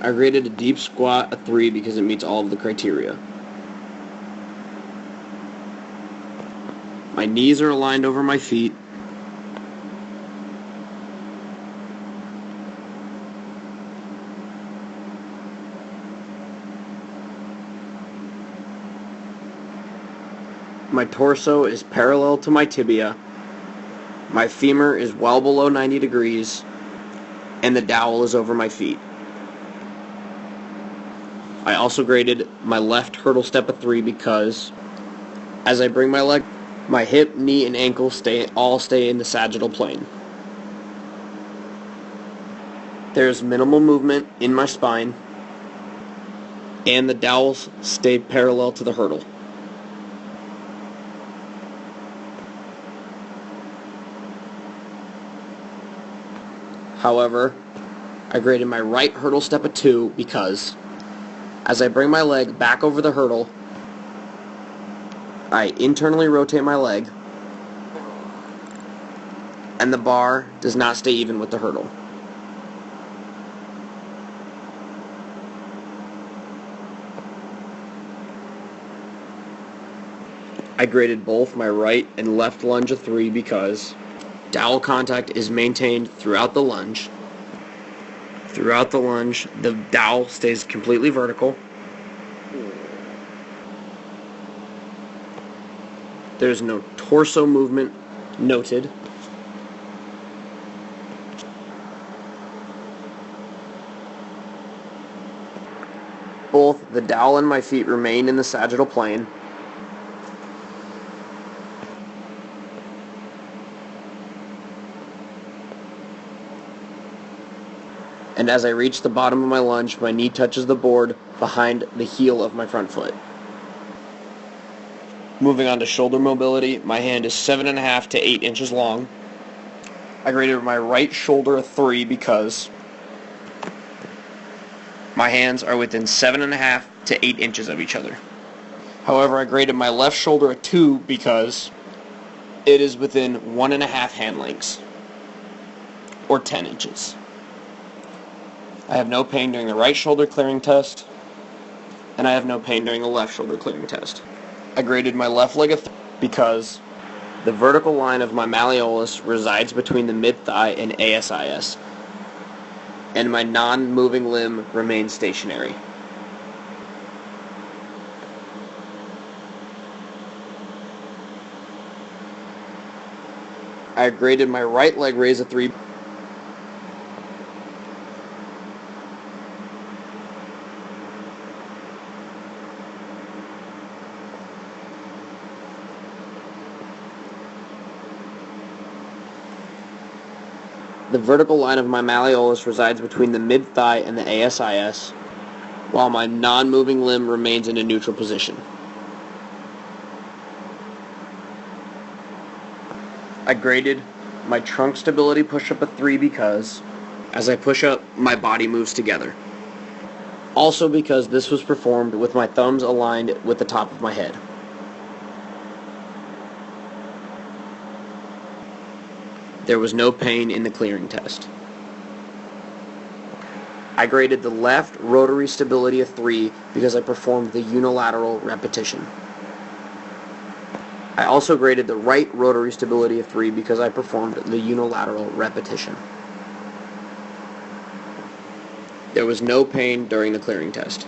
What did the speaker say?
I graded a deep squat a 3 because it meets all of the criteria. My knees are aligned over my feet. My torso is parallel to my tibia. My femur is well below 90 degrees, and the dowel is over my feet. I also graded my left hurdle step a 3 because as I bring my leg, my hip, knee, and ankle all stay in the sagittal plane. There's minimal movement in my spine, and the dowels stay parallel to the hurdle. However, I graded my right hurdle step a 2 because as I bring my leg back over the hurdle, I internally rotate my leg, and the bar does not stay even with the hurdle. I graded both my right and left lunge a 3 because dowel contact is maintained throughout the lunge. Throughout the lunge, the dowel stays completely vertical. There's no torso movement noted. Both the dowel and my feet remain in the sagittal plane. And as I reach the bottom of my lunge, my knee touches the board behind the heel of my front foot. Moving on to shoulder mobility, my hand is 7.5 to 8 inches long. I graded my right shoulder a 3 because my hands are within 7.5 to 8 inches of each other. However, I graded my left shoulder a 2 because it is within 1.5 hand lengths, or 10 inches. I have no pain during the right shoulder clearing test, and I have no pain during the left shoulder clearing test. I graded my left leg a 3 because the vertical line of my malleolus resides between the mid-thigh and ASIS, and my non-moving limb remains stationary. I graded my right leg raise a 3. The vertical line of my malleolus resides between the mid-thigh and the ASIS, while my non-moving limb remains in a neutral position. I graded my trunk stability push-up a 3 because as I push up, my body moves together. Also because this was performed with my thumbs aligned with the top of my head. There was no pain in the clearing test. I graded the left rotary stability a 3 because I performed the unilateral repetition. I also graded the right rotary stability a 3 because I performed the unilateral repetition. There was no pain during the clearing test.